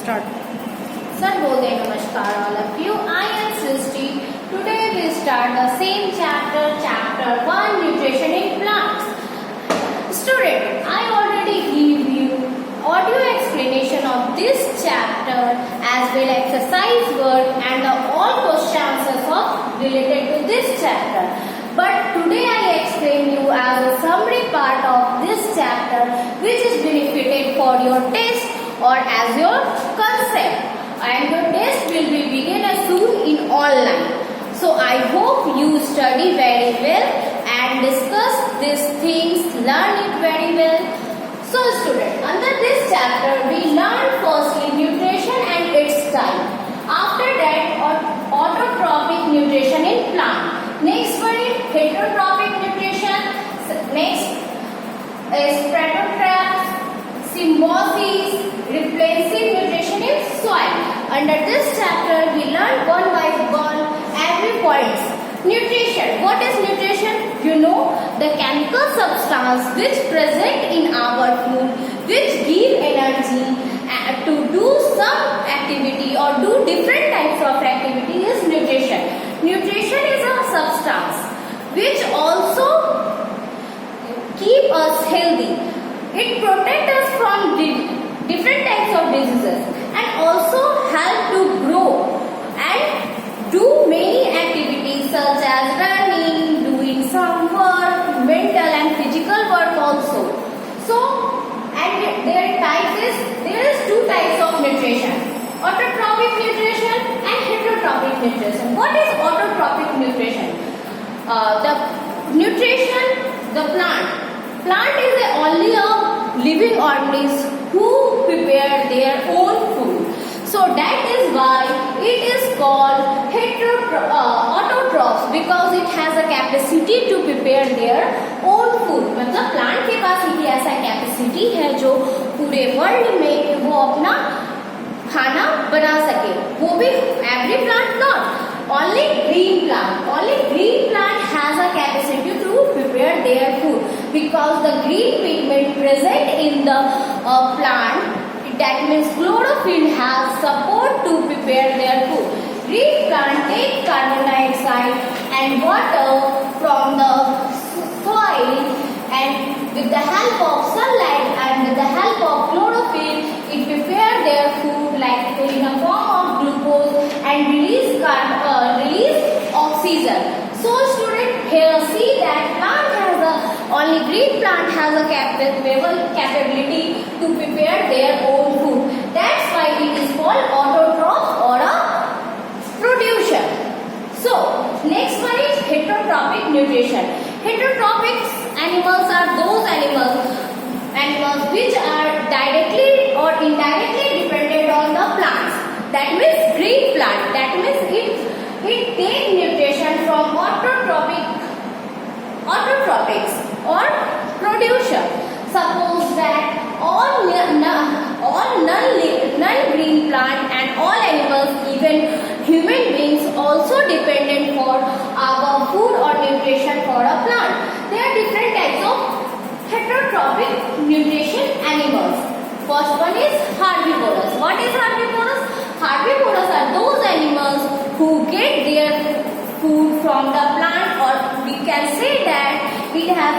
Start. Sarvodaya Namaskar all of you. I am Srishti. Today we start the same chapter, chapter 1, nutrition in plants. Student, I already give you audio explanation of this chapter as well exercise work and all question answers of related to this chapter. But today I explain you as a summary part of this chapter which is benefited for your test or as your concept. And your test will be begin soon in online. So I hope you study very well and discuss these things, learn it very well. So student, under this chapter we learn firstly nutrition and its type. After that autotrophic nutrition in plant. Next one is heterotrophic nutrition. Next is prototroph, symbiosis, replacing nutrition in soil. Under this chapter we learn one by one every point. Nutrition. What is nutrition? You know, the chemical substance which present in our food which give energy to do some activity or do different types of activity is nutrition. Nutrition is a substance which also keep us healthy. It protects us from different types of diseases and also help to grow and do many activities such as running, doing some work, mental and physical work also. So, and there is two types of nutrition, autotrophic nutrition and heterotrophic nutrition. What is autotrophic nutrition? The nutrition, the plant is only a living organism who prepare their own food. So that is why it is called autotrophs because it has a capacity to prepare their own food. मतलब plant के पास एक ऐसा capacity है जो पूरे world में वो अपना खाना बना सके. वो भी every plant not. Only green plant has a capacity to prepare their food because the green pigment present in the plant, that means chlorophyll has support to prepare their food. Green plant take carbon dioxide and water from the soil and with the help of sunlight and with the help of chlorophyll it prepare their food like in a form of glucose and release oxygen. So student, here see that only green plant has a capability to prepare their own food. That's why it is called autotroph or a producer. So next one is heterotrophic nutrition. Heterotrophic animals are those animals which are directly or indirectly dependent on the plants. That means green plant. That means it takes nutrition from autotrophics or producer. Suppose that all non-green plant and all animals, even human beings, also dependent for our food or nutrition for a plant. There are different types of heterotrophic nutrition animals. First one is herbivorous. What is herbivorous? Herbivorous are those animals who get their food from the plant, or we can say that it has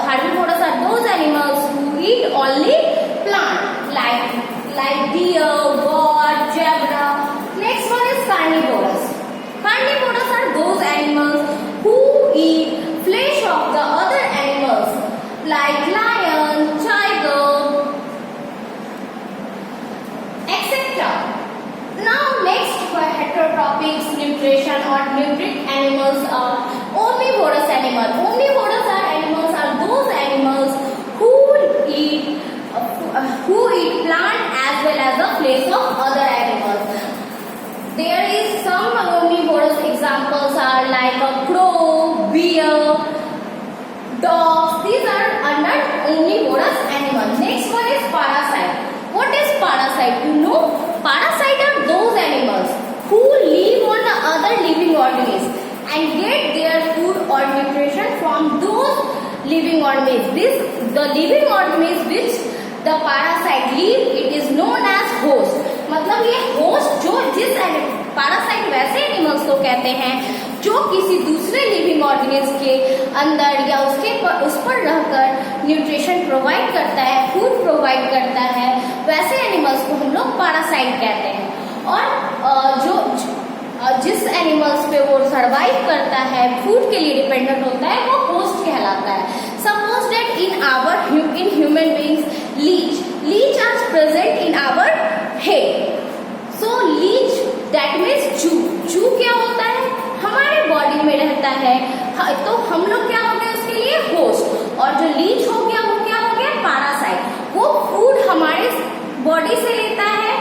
herbivorous are those animals who eat only plant like deer, goat, zebra. Next one is carnivorous. Carnivorous are those animals who eat flesh of the other animals like lion, tiger, etc. Now next heterotrophic nutrition or nutrient animals are omnivorous animals. Omnivorous are those animals who eat plant as well as the flesh of other animals. There is some omnivorous examples are like a crow, bear, dogs. These are under omnivorous animals. Next one is parasite. What is parasite? You know, parasite are those animals who live on the other living organisms and get their food or nutrition from those living organisms. The living organisms which the parasite live, it is known as host. उसको कहते हैं जो किसी दूसरे living organism के अंदर या उस पर रहकर न्यूट्रिशन प्रोवाइड करता है, फूड प्रोवाइड करता है, वैसे एनिमल्स को हम लोग पैरासाइट कहते हैं। और जिस एनिमल्स पे वो सर्वाइव करता है, फूड के लिए डिपेंडेंट होता है, वो होस्ट कहलाता है। Suppose that in human beings leech are present in our head. So leech that means चू क्या होता है, हमारे बॉडी में रहता है, तो हम लोग क्या हो गए उसके लिए होस्ट। और जो लीच हो गया वो क्या हो गया, पैरासाइट। वो फूड हमारे बॉडी से लेता है,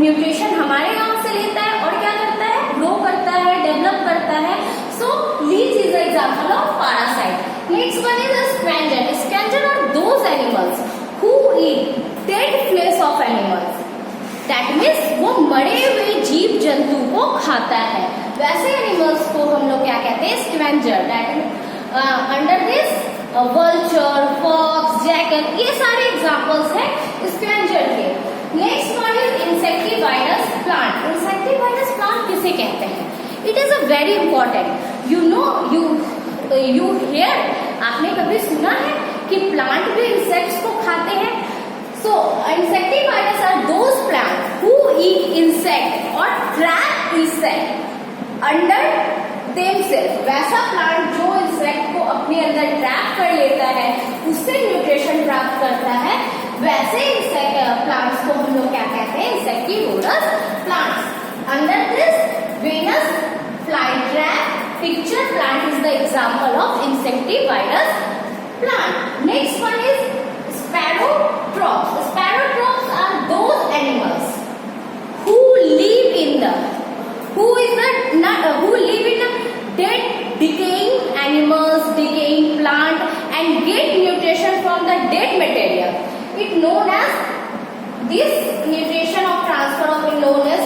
न्यूट्रिशन हमारे गांव से लेता है और क्या करता है, ग्रो करता है, डेवलप करता है। So leech is example of parasite. Next one is scavenger. Scavenger are those animals who eat dead flesh of animals. That means वो मरे हुए जीव जंतु को खाता है। वैसे एनिमल्स को हम लोग क्या कहते हैं, scavenger. That under this vulture, fox, jackal, ये सारे एग्जांपल्स हैं स्कैवेंजर के। Next one is insectivorous plant. Insectivorous plant किसे कहते हैं, it is a very important. You hear, आपने कभी सुना है कि प्लांट भी इंसेक्ट्स को खाते हैं? So insectivorous are those plants who eat insect or trap insect under themselves. वैसा प्लांट जो इंसेक्ट को अपने अंदर ट्रैप कर लेता है, उससे न्यूट्रिशन प्राप्त करता है, वैसे प्लांट्स को हम लोग क्या कहते हैं, insectivorous plants. Under this Venus flytrap pitcher plant is the example of insectivorous plant. Next one is Sparrowtrops. Sparrowtrops are those animals who live in the dead, decaying animals, decaying plant, and get nutrition from the dead material. It known as this nutrition of transfer of it known as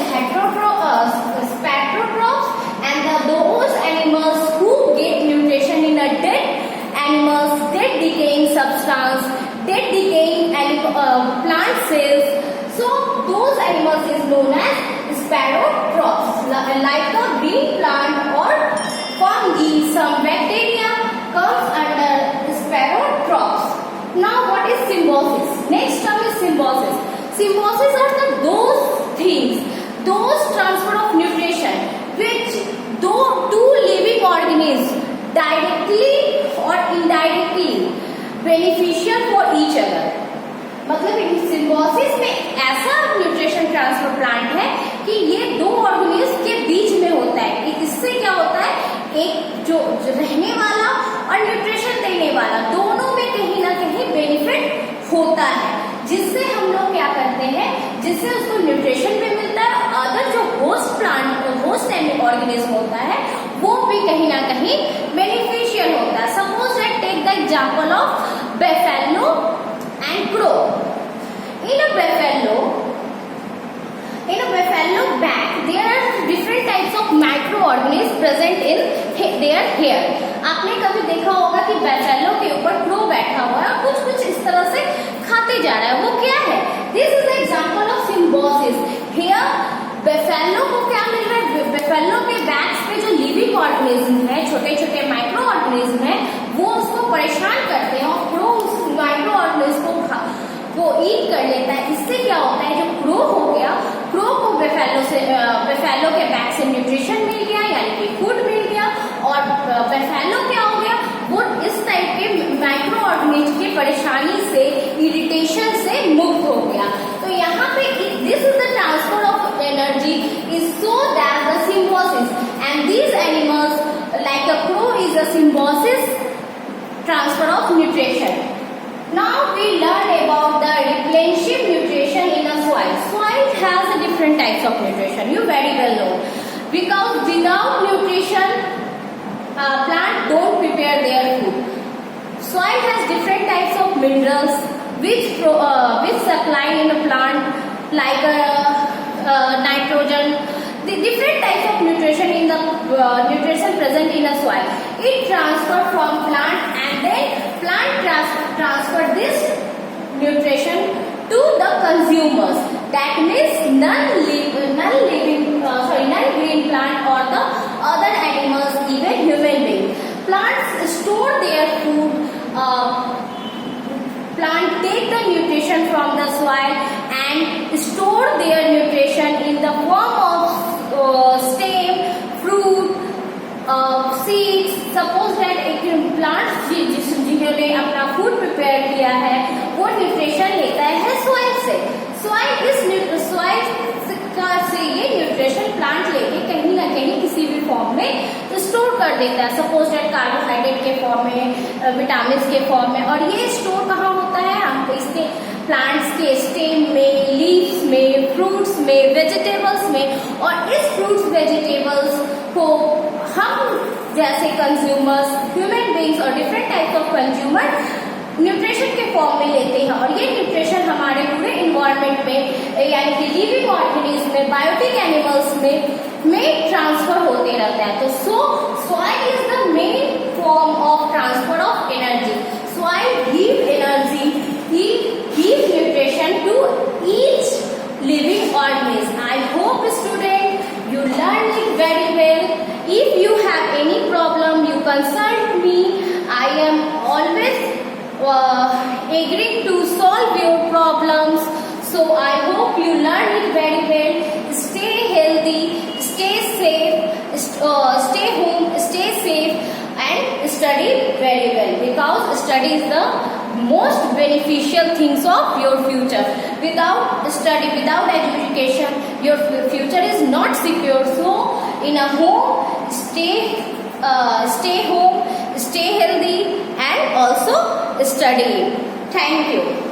Sparrowtrops, and those animals who get nutrition in a dead animals, dead decaying substance, dead decaying plant cells. So those animals is known as sparrowtrops. Like a green plant or fungi, some bacteria comes under sparrowtrops. Now what is symbiosis? Next term is symbiosis. Symbiosis are those things, those transfer of nutrition which two living organisms directly or indirectly beneficial for each other. मतलब Symbiosis में ऐसा nutrition transfer plant है कि ये दो organism के बीच में होता है कि इससे क्या होता है, एक जो रहने वाला और न्यूट्रिशन देने वाला, दोनों में कहीं ना कहीं बेनिफिट होता है, जिससे हम लोग क्या करते हैं, जिससे उसको न्यूट्रिशन भी मिलता है। अदर जो होस्ट ऑर्गेनिज्म होता है वो भी कहीं ना कहीं बेनिफिशियल होता है। Suppose that take the example of buffalo and crow. In a buffalo back there are different types of microorganisms present in their hair. आपने कभी देखा होगा कि buffalo के ऊपर crow बैठा हुआ है और कुछ इस तरह से खाते जा रहा है, वो क्या है? This is the example of symbiosis. Here buffalo को क्या मिल रहा है, buffalo के बैक पे जो लिविंग ऑर्गेनिज्म है, छोटे छोटे माइक्रो ऑर्गेनिज्म है, वो उसको परेशान करते हैं और क्रो उस माइक्रो ऑर्गेनिज्म को ईट कर लेता है। इससे क्या होता है, जो क्रो हो गया, क्रो को बेफेलो के बैक से न्यूट्रिशन मिल गया, यानी कि फूड मिल गया, और बेफेलो क्या हो गया, वो इस टाइप के माइक्रो ऑर्गेनिज्म की परेशानी से, इरिटेशन से मुक्त हो गया। तो यहाँ पे this is the transfer of energy is so that the Symbiosis and these animals like a crow is a symbiosis transfer of nutrition. Now we learn about the replenishing nutrition in a soil. Soil has a different types of nutrition, you very well know, because without nutrition plant don't prepare their food. Soil has different types of minerals which supply in a plant like nitrogen. The different types of nutrition in the nutrition present in a soil. It transfer from plant and then plant transfer this nutrition to the consumers. That means non-green plant or the other nutrition from the soil and store their nutrition in the form of stem, fruit, seeds. Suppose that एक plant जिन्होंने अपना food prepare किया है वो nutrition लेता है soil से. Soil से ये न्यूट्रिशन प्लांट लेके कहीं ना कहीं किसी भी फॉर्म में स्टोर कर देता है. सपोज दैट कार्बोहाइड्रेट के फॉर्म में, विटामिन के फॉर्म में. और ये स्टोर कहाँ होता है? हम इसके प्लांट्स के स्टेम में, लीव्स में, फ्रूट्स में, वेजिटेबल्स में. और इस फ्रूट्स वेजिटेबल्स को हम जैसे कंज्यूमर्स, ह्यूमन बींग्स और different types of consumer nutrition के फॉर्म में लेते हैं. और ये न्यूट्रिशन हमारे पूरे इन्वायरमेंट में यानी कि लिविंग ऑर्गेनिज्म में, बायोटिक एनिमल्स में ट्रांसफर होते रहता है. तो soil is the main form of transfer of energy. Soil give energy, he give nutrition to each living organism. I hope student you learned it very well. If you have any problem, you consult me. I am always agreeing to solve your problems. So I hope you learned it very well. Stay healthy, stay safe, stay home, stay safe, and study very well, because study is the most beneficial things of your future. Without study, without education, your future is not secure. So in a home, stay home, stay healthy, and also study. Thank you.